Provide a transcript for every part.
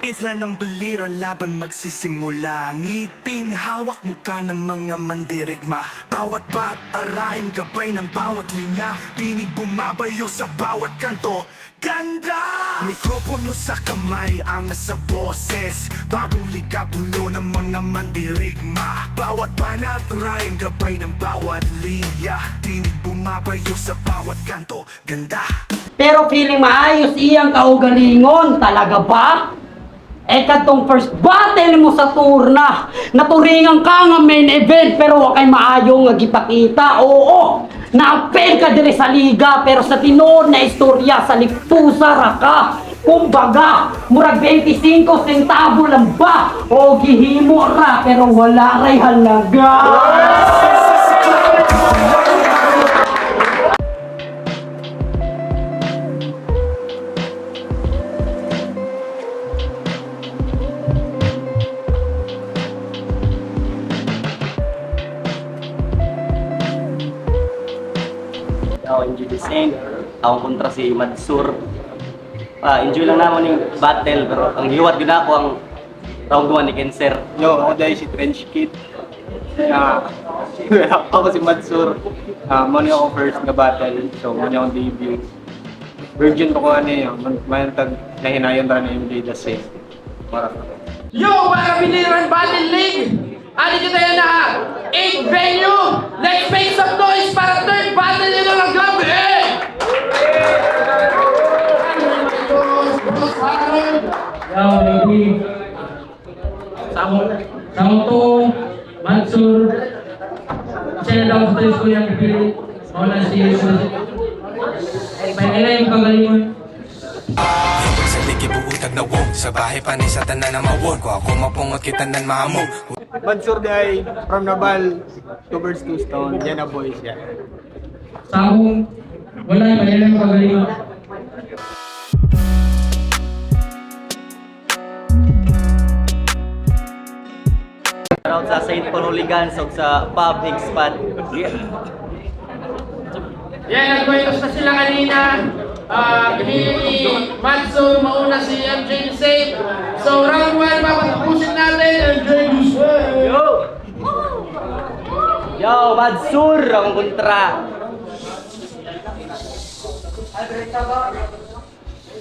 Isla ng baliro laban magsisimula. Ngipin, hawak mukha ng mga mandirigma. Bawat patarain, gabay ng bawat linya. Pinig bumabayo sa bawat kanto. Ganda! Mikropono sa kamay, angas sa boses. Bagong likapulo ng mga mandirigma. Bawat banat, rhyme, gabay ng bawat linya. Pinig bumabayo sa bawat kanto. Ganda! Pero feeling maayos iyang kaugalingon, talaga ba? Eh katong first battle mo sa tour na, naturingan ka nga main event pero wa kay maayo nga gipakita. Oo, na-fail ka dire sa liga pero sa tinuod na istorya sa likpusa ra ka. Kumbaga, murag 25 centavo lang ba? O gihimo ra pero wala ray halaga. Ako enjoy the same. Ako kontra si Madsur. Enjoy lang naman yung battle pero ang hiwat din ako ang round 1 ni Cancer. Yo, ako dahil si Trench Kid. Ako si Madsur. Muna ako first na battle. So, muna akong debut. Virgin ko ano yun. Mayantag nahinayon tayo na yung Jada Save. Para Yo, mga Biliran Battle League! Ano kita yan na 8 venue! Let's make some noise para third battle nyo ng gabi! Yo, lady. Samo to, Mansur. Siya na daw sa tayo ko yung pipili. Ako na si Jesus. Pahingin yung kagalingon. Hanggang sa ligi buutag na wong sa bahay panay sa tanan na mawon ko ako mapungot kita nan maamong. Mansur dahil from Nabal, 2 birds 2 stone. Yan na boys yan. Samo, wala yung pahingin yung kagalingon. Around sa St. Paul Hooligans o sa public spot. Yan, nagkwentos na sila kanina. Ni Mansur, mauna si MJ Safe. So, round 1, papatapusin natin. MJ Safe! Yo, Madsur ang kontra.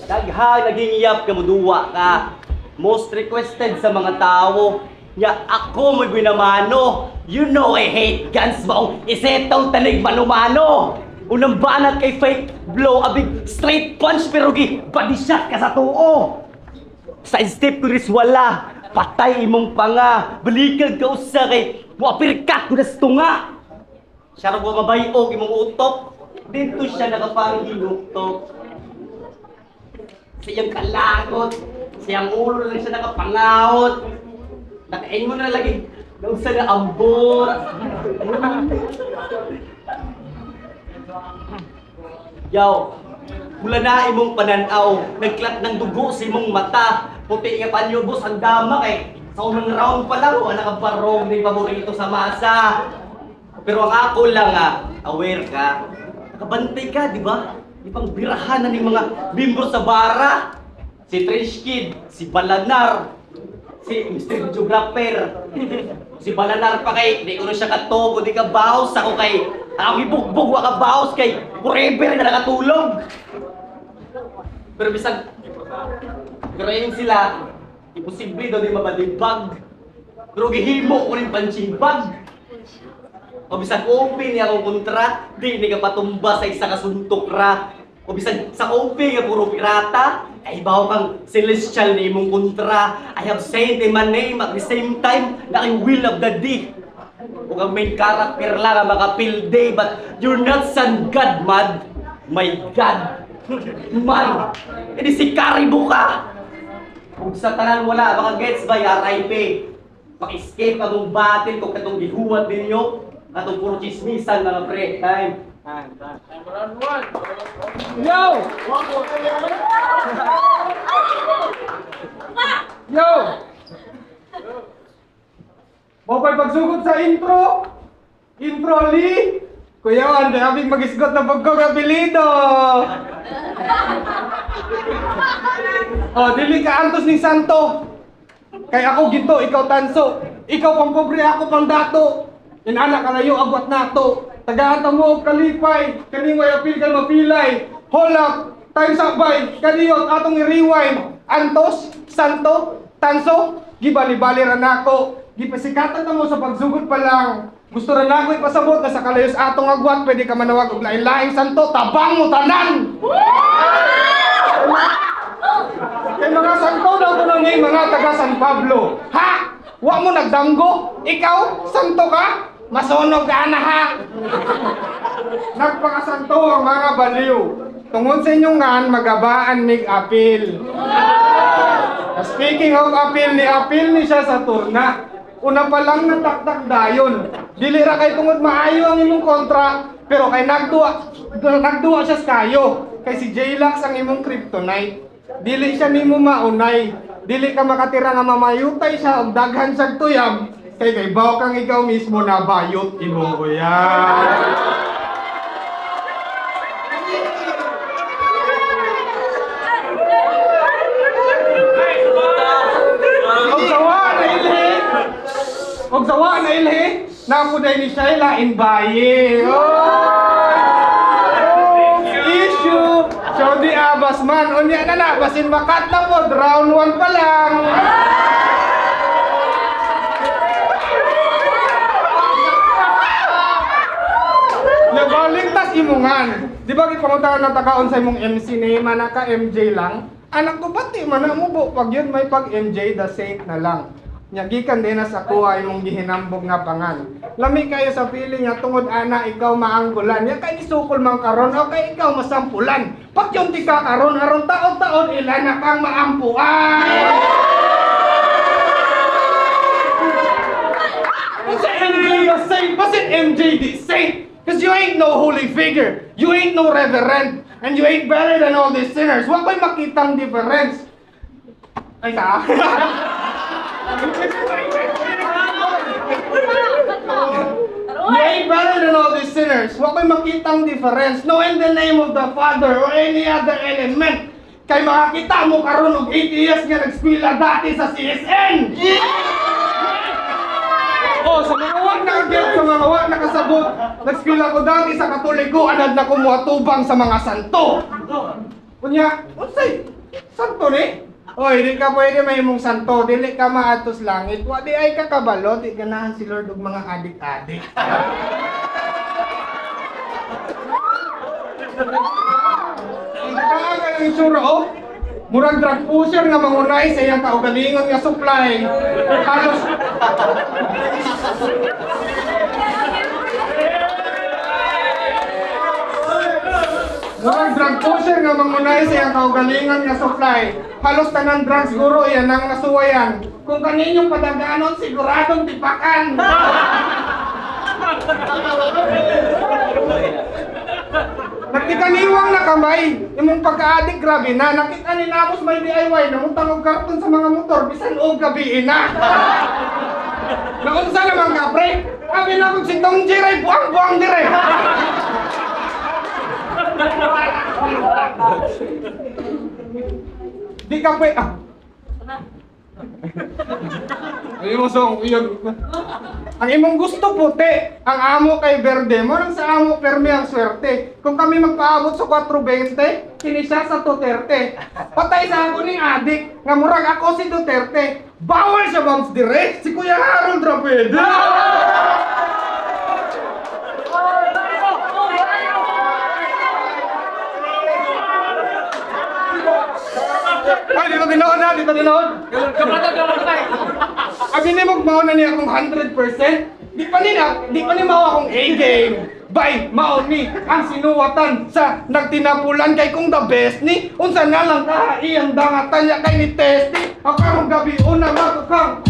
Daghang naging iyap ka muduwa ka. Most requested sa mga tao. Ya ako may binamano. You know I hate guns ba? Isetong tanig manumano. Unang banat kay fake blow, a big straight punch pero gi body shot ka sa tuo. Sa step ko ris wala, patay imong panga, balikag ka usa kay wapirkat ko nas tunga. Siya ro mabayog imong utok, dito siya nakapanghinuktok. Siyang kalagot, siyang ulo lang siya nakapangaot. Nakain mo na lagi, nausa na ambot. Yaw, mula na imong pananaw, nagklat ng dugo sa imong mata. Puti nga panyo, boss, ang dama kay sa unang round pa lang, wala ka barong na paborito sa masa. Pero ang ako lang aware ka, nakabantay ka, di ba? Di pang birahan na ng mga bimbro sa bara. Si Trench Kid, si Balanar, si Mr. Geographer. Si Balanar pa kay, di ko na siya katogo, di ka baos ako kay, ako ibugbog, waka baos kay, forever na nakatulog. Pero bisag, pero yun sila, imposible daw di mabadibag. Pero gihimo ko rin pansibag. O bisag open niya akong kontra, di ka patumba sa isa kasuntok ra. O bisag sa open nga puro pirata, ay bawo kang celestial na imong kontra. I have said in my name at the same time na I will of the day. O ang main character lang ang makapil day, but you're not sun god, mad. My God. Man, edi si Karibu ka. Kung sa tanan wala, mga gets ba, RIP. Pag-escape ka mong battle kung katong gihuwat ninyo, katong puro chismisan mga pre. Time. Yo! Yo! Mapay pagsugod sa intro! Intro Lee! Kuya Juan, kaming mag-isgot na pagkong apelido! Oh, dili ka antos ni Santo. Kay ako ginto, ikaw tanso. Ikaw pang pobre, ako pang dato. Inana kalayo agwat nato. Tagaan ta mo og kalipay, kaning way apil kay mapilay. Holak, tayo sabay, kaniyot atong i-rewind. Antos, Santo, tanso, gibali-bali ra nako. Gipasikatan ta mo sa pagsugod pa lang. Gusto ra nako ipasabot na sa kalayos atong agwat, pwede ka manawag og lain-laing Santo, tabang mo tanan. Kay mga Santo daw ko nang mga taga San Pablo. Ha? Wa mo nagdamgo? Ikaw, Santo ka? Masunog ka na ha? Nagpakasanto ang mga baliw. Tungod sa inyong ngan, magabaan mig apil. Speaking of apil ni siya sa turna. Una pa lang nataktak dayon. Dili ra kay tungod maayo ang imong kontra, pero kay nagduwa siya sa kayo. Kay si J-Lax ang imong kryptonite. Dili siya nimo maunay. Dili ka makatira nga mamayutay siya og daghan sa tuyab. Kay baw kang ikaw mismo na bayot imong uyab. Og sawa na ilhi, napuday ni Shaila in baye. Issue. So di abas man, unya na basin makat na po, round 1 pa lang. Nabalik tas imungan. Di ba gipanguntahan na takaon sa imong MC ni manaka MJ lang? Anak ko pati man mo bo pag yun may pag MJ the saint na lang. Nyagikan din na sa kuha imong gihinambog nga pangan. Lami kayo sa pili nga tungod ana ikaw maanggulan. Ya kay isukol man karon o kay ikaw masampulan. Pag yung tika karon aron taon-taon ilan na kang maampuan. Sa MJ the saint, basit MJ the saint. Cause you ain't no holy figure. You ain't no reverend. And you ain't better than all these sinners. Wa ko'y makitang difference. Ay ka? You ain't better than all these sinners. Wa ko'y makitang difference. No, in the name of the Father or any other element. Kay makakita mo karon og 8 years nga nag-eskwela dati sa CSN. Oh, sa mga wag nakagyat, sa mga wag nakasabot, nag-eskwela ko dati sa Katoliko, anad na kumuatubang sa mga santo. Kunya, unsay? Santo ni? Oy, di ka pwede may imong santo, dili ka maatos langit. Wa di ay ka kabalo, di ganahan si Lord og mga adik-adik. Ang ang itsura, oh. Murag drug pusher nga mangunay sa iyang kaugalingon nga supply. Halos murag drug pusher nga mangunay sa iyang kaugalingon nga supply. Halos tanan drugs guro yan ang nasuwayan. Kung kaninyong padaganon siguradong tipakan. Nagtikaniwang na kamay, imong pagka-addict grabe na. Nakita ni Namos may DIY, namutang og karton sa mga motor, bisan og gabi na. Naunsa naman ka, pre? Sabi na kung si Tong Jiray, buang-buang dire. Di ka pre, Ay mo song, ang imong gusto puti, ang amo kay Verde, mo nang sa amo permi ang swerte. Kung kami magpaabot sa 420, kini siya sa 230. Patay sa ako ning adik, nga murag ako si Duterte. Bawal siya bombs direct, si Kuya Harold Rapeda. Ay, di ba ginoon na? Di ba ginoon? Abi ni mo mauna niya akong 100%. Di pa ni mao akong A-game. Bay, mao ni ang sinuwatan sa nagtinapulan kay kung the best ni. Unsa na lang ka iyang dangatan niya kay ni Testy. Akong gabi una matukang.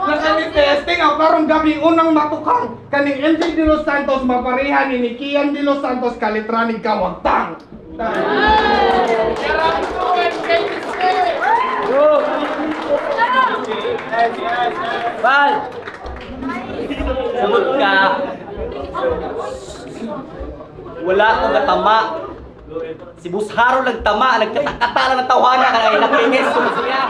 Nakani testing ako karong gabi unang matukang. Kaning MJ de Los Santos maparihan ni Kian de Los Santos kalitranig kawagtang. Bal! Sagot ka. Wala akong natama Si Busharo nagtama, nagkatakatala ng tawanan kaya napingis siya.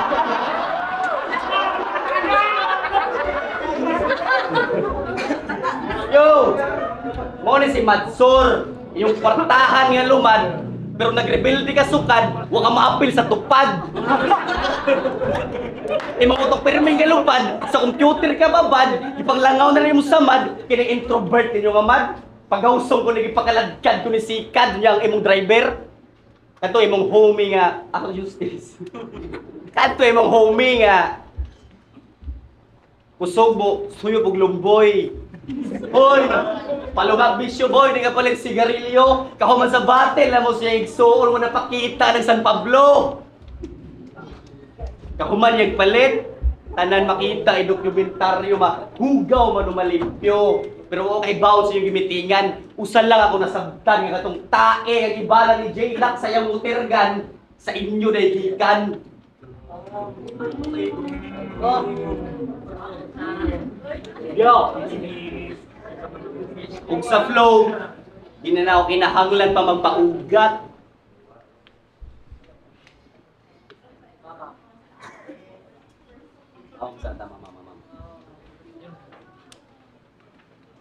Yo! Mo ni si Madsur, yung kwartahan nga lumad, pero nagrebelde ka sukad, wa ka maapil sa tupad. Imong utok pirming nga lupad, sa computer ka babad, ipanglangaw na rin mo samad, kini introvert ninyo nga mad. Pagawsong ko nagipakaladkad ko ni Sikad niya ang imong driver. Kanto imong homie nga, ako justice. Kanto imong homie nga, kusog mo, suyog og lumboy. Hoy, palugag bisyo boy, di ka palit sigarilyo. Kahuman sa battle na mo siya igsuon mo napakita ng San Pablo. Kahuman yung palit, tanan makita dokumentaryo mahugaw manumalimpyo. Pero okay bounce yung gimitingan. Usan lang ako nasabtan nga katong tae ang ibala ni J-Lock sa iyang utirgan sa inyo na igikan. Yo! Kung sa flow, di na ako kinahanglan pa magpaugat.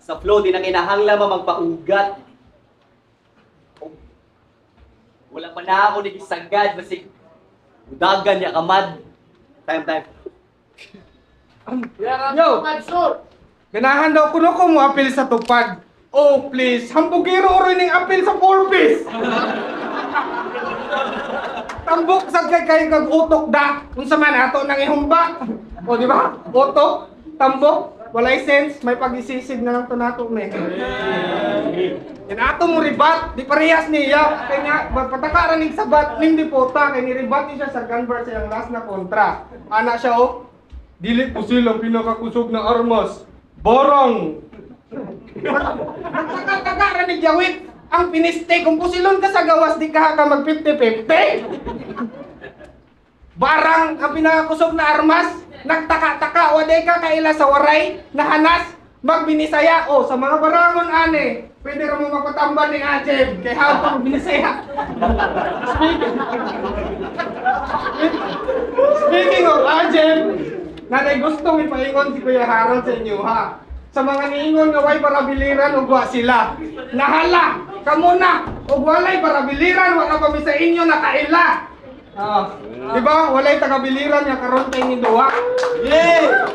Sa flow, di na kinahanglan pa magpaugat. Wala pa na ako nagisagad, basig udagan niya kamad. Time. Yo! Ganahan daw kuno ko mo apil sa tupad. Oh, please, hambugiro rin ning apil sa 4-piece. Tambok sa kay kag utok da. Unsa man ato nang ihumba. O di ba? Utok, tambok, walay sense, may pag-isisid na lang to nato me. Yan ato mo ribat, di parehas niya. Kay nga pataka ra ning sabat ning dipota kay ni ribat ni siya sa convert sa iyang last na kontra. Ana siya oh. Dili po silang pinakakusog na armas. Borong! Nagkakakara ni Jawit ang piniste. Kung pusilon ka sa gawas, di ka mag 50-50. Barang ang pinakakusog na armas, nagtaka-taka, waday ka kaila sa waray, nahanas, magbinisaya. O, sa mga barangon ane, pwede rin mo mapatambal ni Ajeb, kay hapang binisaya. Speaking of Ajeb, nanay gustong ipaingon si Kuya Harold sa inyo ha. Sa mga niingon nga way parabiliran ug wa sila. Nahala, kamo na ug walay parabiliran wa na pa sa inyo nakaila. Di ba? Walay tagabiliran nga karon kay ni duwa. Yeah.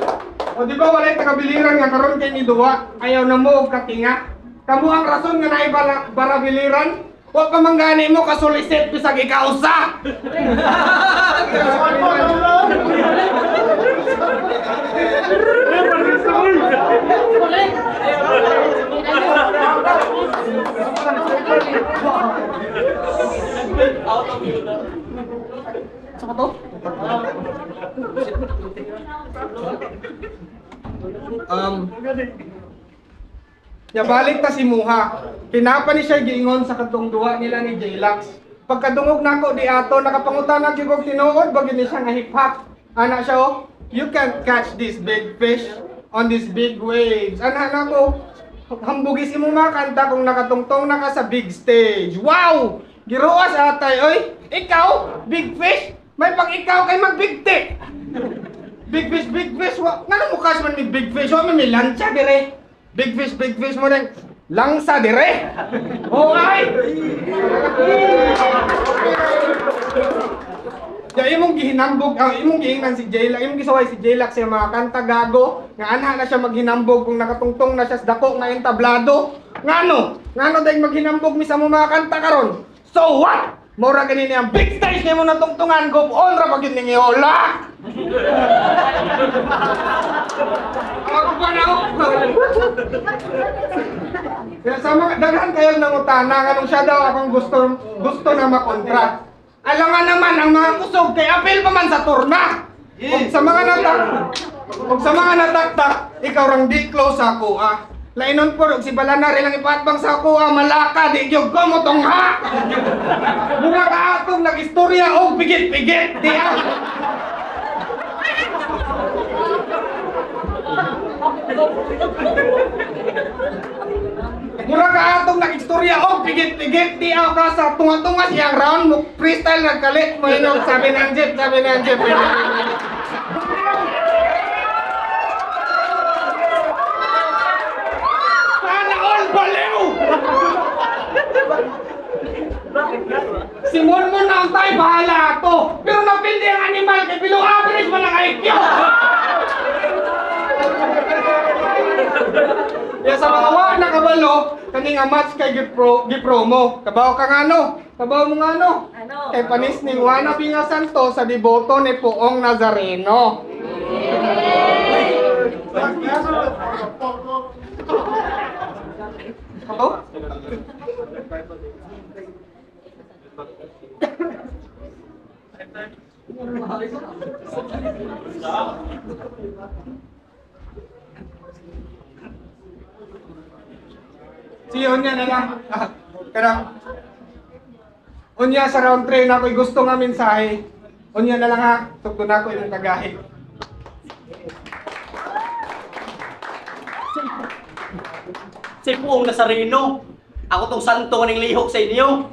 O di ba walay tagabiliran nga karon kay ni duwa? Ayaw na mo og katinga. Kamo ang rason nga naay parabiliran. Wa pa manggani mo kasulisit bisag ikausa. Saka to? Balik ta si Muha. Pinapa ni siya giingon sa katong duwa nila ni J-Lax. Pagkadungog nako di ato nakapangutan gyud og tinuod bagyo ni siya nga hip-hop. Ana siya oh, you can't catch this big fish on these big waves. Ana nako, hambugis imo mga kanta kung nakatungtong na ka sa big stage. Wow! Giruas atay oy. Ikaw, big fish, may pang ikaw kay magbigti. Big fish, ngano mo kas man ni big fish, wa man ni lancha dire. Big fish mo rin. Langsa dire. Oh ay. Ya imong gihinambog, imong giingnan si J-Lax, imong gisaway si J-Lax sa mga kanta gago, nga anha na siya maghinambog kung nakatungtong na siya sa dako nga entablado. Ngano dahil maghinambog mi sa mga kanta karon. So what? Mora ganini ang big stage nga mo natungtungan go on ra pagid ning iola. Ako pa na ako. Kaya sa mga daghan kayo nangutana nganong siya daw akong gusto na makontra. Alangan naman ang mga kusog kay apil pa man sa turna. Kung sa mga nataktak, ikaw rang di close ako Lainon po, si Balanar ilang ipatbang sa ako malaka, di gyud ko mo tongha. Mura ka atong nag-istorya og pigit-pigit, di Mura ka atong nakistorya og pigit-pigit di ako ka sa tunga-tunga siyang round mo freestyle nagkalit mo inog sabi ng Jeep. Sana all baliw! Si Monmon na ang tayo, bahala to. Pero napindi ang animal kay below average man ang IQ. Ya sa mga wa na kabalo, kani nga match kay gipromo. Kabaw ka ngano? Kabaw mo ngano? Kay panis ning wannabe nga santo sa deboto ni Poong Nazareno. Ako? Siyon niya na lang. Karang unya sa round 3 na ako'y gusto nga mensahe. Unya na lang ha. Tugto na ako yung kagahi. Si Poong Nazareno, ako tong santo ng lihok sa inyo.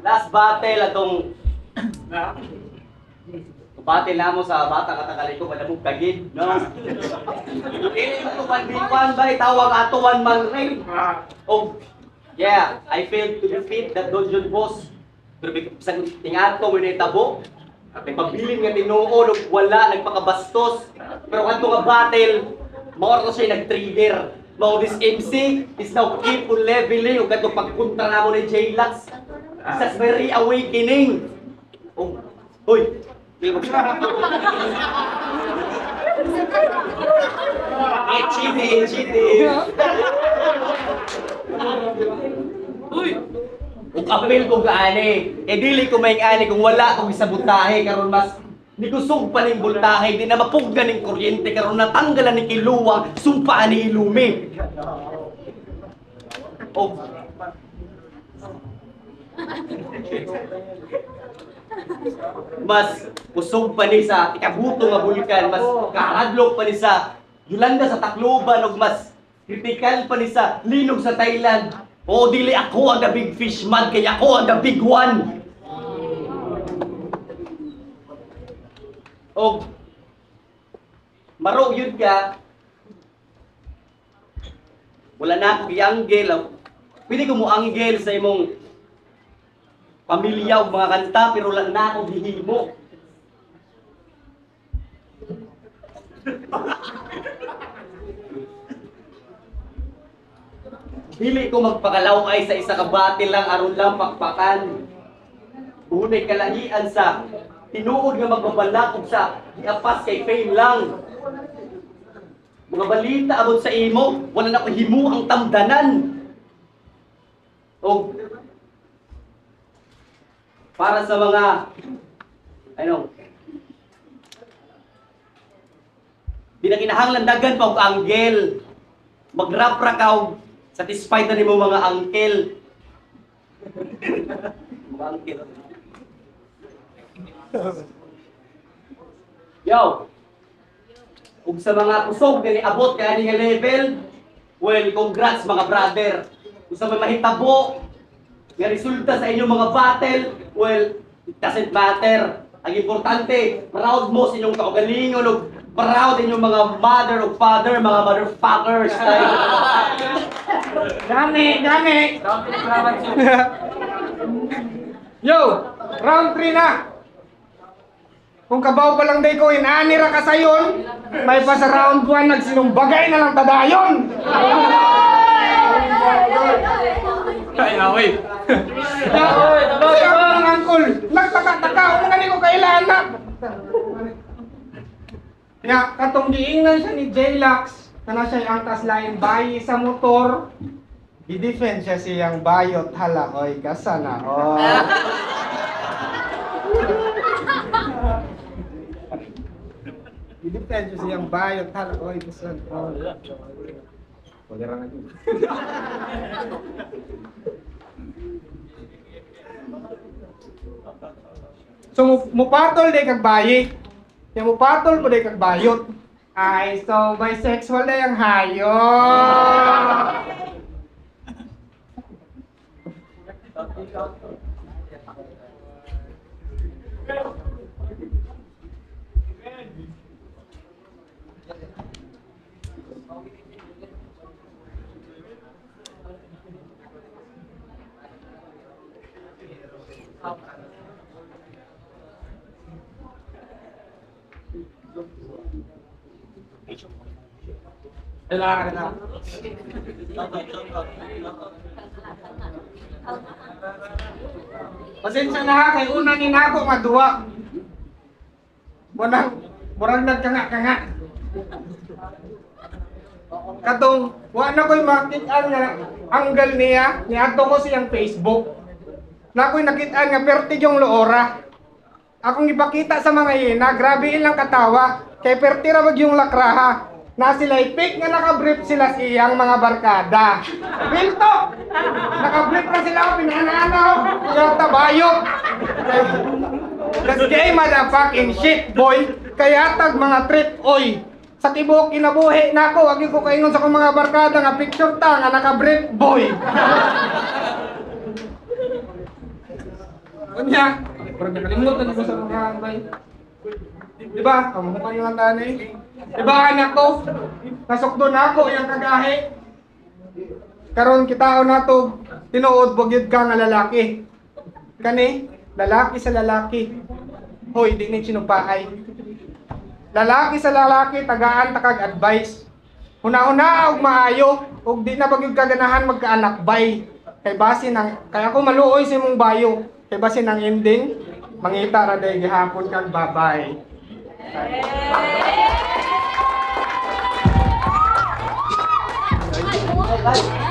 Last battle atong battle na mo sa bata katakalay ko madamog kagid, no? Ini mo tuman ba tawag ato one man ring. Oh, yeah, I failed to defeat that dungeon boss. Pero sa tingato mo na itabo. Nagpabilin nga tinuod ug wala nagpakabastos. Pero kanto nga battle, mao siya nag-trigger. Mao this MC is now keep on leveling ug kanto pagkontra namo ni J-Lax. It's very awakening. Oh, hoy. Cheating. Uy. Ug apel ko gaani. Dili ko maing-ani kung wala kong isabutahe karon mas ni kusog pa ning voltahe di na mapuggan ning kuryente karon natanggalan ni kiluwa sumpaan ni ilumi. Oh. Mas kusog pa ni sa ikabuto nga bulkan, mas kahadlok pa ni sa Yolanda sa Tacloban ug mas critical pa ni sa linog sa Thailand. O dili ako ang the big fish man kaya ako ang the big one. O maro yun ka. Wala na ako gianggel. Pwede ko mo anggel sa imong pamilya o mga kanta, pero lang na ako gihimo. Dili ko magpakalaw ay sa isa ka battle lang aron lang pakpakan. Unay kalahian sa tinuod nga magbabalak ug sa giapas kay fame lang. Mga balita abot sa imo, wala na ko himo ang tamdanan. O para sa mga di na kinahanglan daghan pa og anggel. Mag-rap ra ka og satisfied na nimo mga uncle. Mga uncle. Yo. Ug sa mga kusog dili abot kani nga level, well, congrats mga brother. Ug sa may mahitabo nga resulta sa inyong mga battle, well, it doesn't matter. Ang importante, proud mo sa inyong kaugalingon ug proud inyong mga mother ug father, mga motherfuckers. Gani. Yo, round 3 na. Kung kabaw pa lang day ko, inaani ra ka sayon, may pa sa round 1 nagsinumbagay na lang tadayon. Ay, away. Siya ang angkol. Nagtaka-taka, umangani ko kailana. Ya, katong giingnan siya ni J-Lax, na siya ang taslain bayi sa motor. I-defend siya siyang bayot hala, oy, kasana, oy. I-defend siya siyang bayot hala, oy, kasana, oy. Wala ra nga. So mupatol day kag bayi. Yung mupatol mo day kag bayot. Ay, so bisexual na yung hayop. Kailangan na. Pasensya na ha, kay una ni nako nga duwa. Murag nagkanga-kanga. Katong, wa na ko'y makita nga anggal niya, niadto ko siyang Facebook. Na ko'y nakita nga pertig yung loora. Akong ipakita sa mga hina, grabe ilang katawa. Kay pertira wag yung lakraha. Na sila ipik nga nakabrief sila siyang mga barkada. Bilto! Nakabrief na sila, pinanano, yung tabayok. That's gay motherfucking shit, boy. Kaya tag mga trip, oy. Sa tibok kinabuhi na ako, wag ko kaingon sa kong mga barkada nga picture ta nga nakabrief, boy. Kunya, parang nakalimutan ko sa mga bay. Diba? Kamuha yung ang tanay. Diba anak ko? Nasukdo na ako yung kagahe. Karon kitaon na to, tinuod bugyod ka nga lalaki. Kani, lalaki sa lalaki. Hoy, di ni sinupaay. Lalaki sa lalaki, tagaan takag advice. Una-una og maayo, og di na bagyod kaganahan magkaanak bay. Kay base nang, kaya ako maluoy sa imong bayo. Kay base nang ending, mangita ra day gihapon kag babay. Bye.